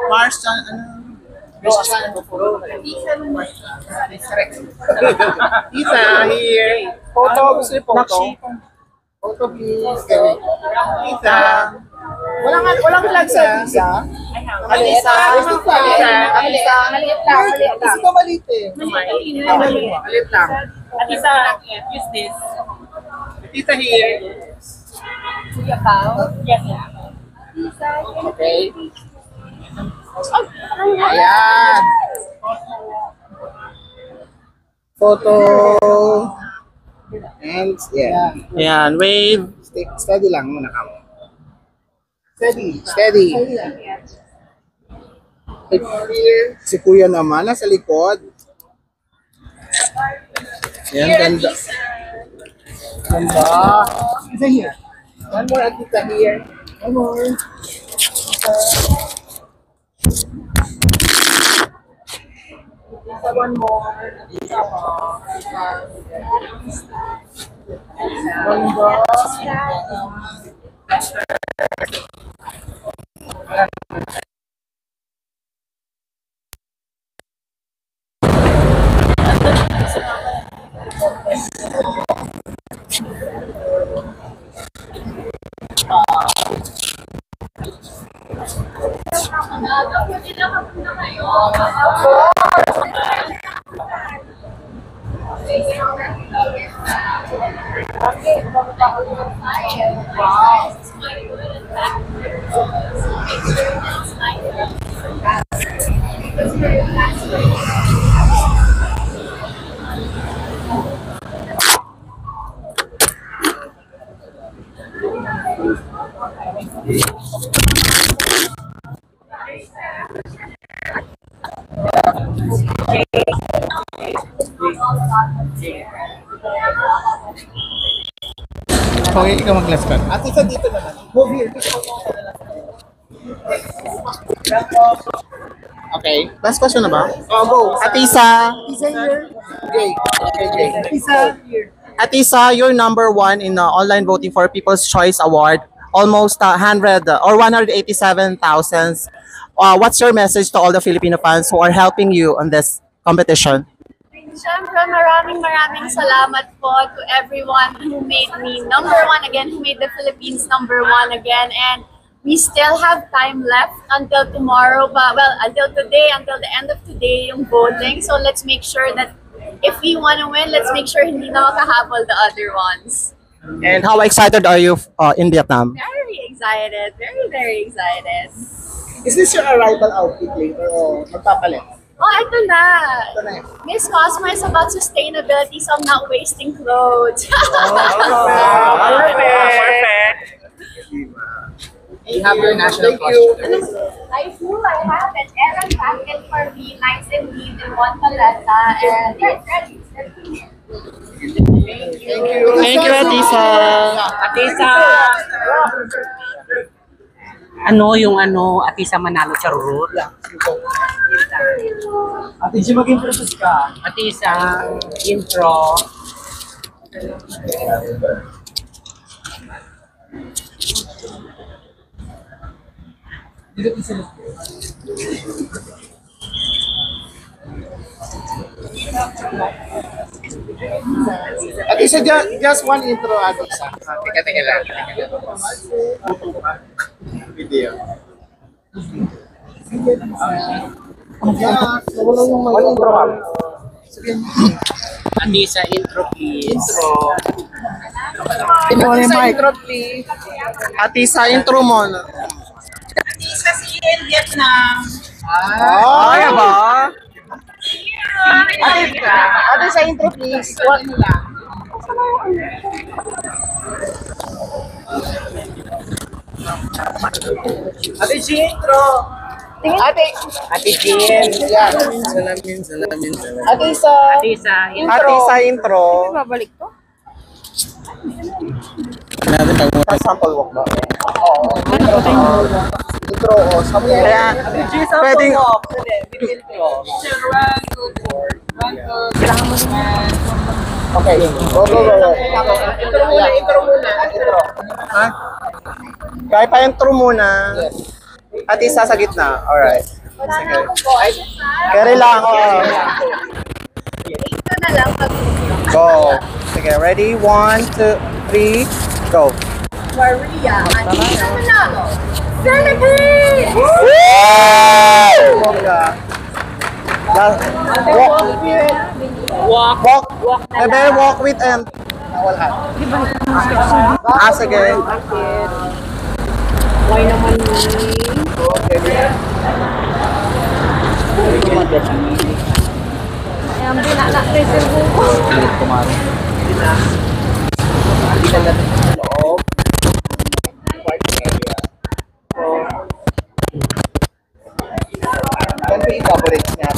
Mars, Tita, here. Photo, gusto niyo photo? Photo, please. Tita. Walang flag sa Tita. Maliit lang. Gusto ko maliit eh. Maliit lang. At isa, use this. Tita here. Kuya Pao? Yes, yeah. Okay. Ayan. Photo. And yeah. Ayan, wave. Steady lang muna ka. Steady. Si Kuya naman nasa likod. Ayan, ganda. Ganda. Isa here. One more Atita here. One more. One more. One more. Okay, ikaw mag-last card. At isa dito naman. Move here. Okay. Last question na ba? Oh, go. Atisa. Atisa here. Okay. Atisa here. Atisa, you're number 1 in online voting for People's Choice Award. Almost 100 or 187,000. What's your message to all the Filipino fans who are helping you on this competition? Siyempre, maraming salamat po to everyone who made me number 1 again, who made the Philippines number 1 again. And we still have time left until tomorrow, but well, until today, until the end of today, yung voting. So let's make sure that if we want to win, let's make sure hindi na makahabol the other ones. And how excited are you in Vietnam? Very excited, very excited. Is this your arrival outfit later or magpapalit? Oh, ito na. Ito na. Miss Cosmo is about sustainability, so I'm not wasting clothes. Perfect. You have your national costume. I have an errand packet for me, nice and neat in one paleta, and it's ready. Thank you, Atisa. Atisa! Atisa Manalo Charurut? Atisa, mag-impress ka. Atisa, intro. Atisa, just one intro, Atisa. Teka lang. Video. One intro, ma'am. Atisa, intro please. Atisa, intro please. Atisa, intro mo. Atisa, see you in Vietnam. Kaya ba? Atisa, intro please. What? Ate G, intro. Ate Jean. Yeah. Salamin. Atisa. Atisa, intro. Babalik to? Sample walk ba? Oo. Intro o sample. Kaya, pwedeng... Okay, go. Intro muna. Ha? Kaya pa intro muna. At isa sa gitna. Alright. Sige. Carry lang. Ito na lang pag Go. Sige, ready? 1, 2, 3, go. Maria. At isa manalo. Philippines! Bongga. Walk. Bebe, walk with and wala. Sige. Why naman ni? Ayan, binala-reserve ko. Ano yung favorite niya?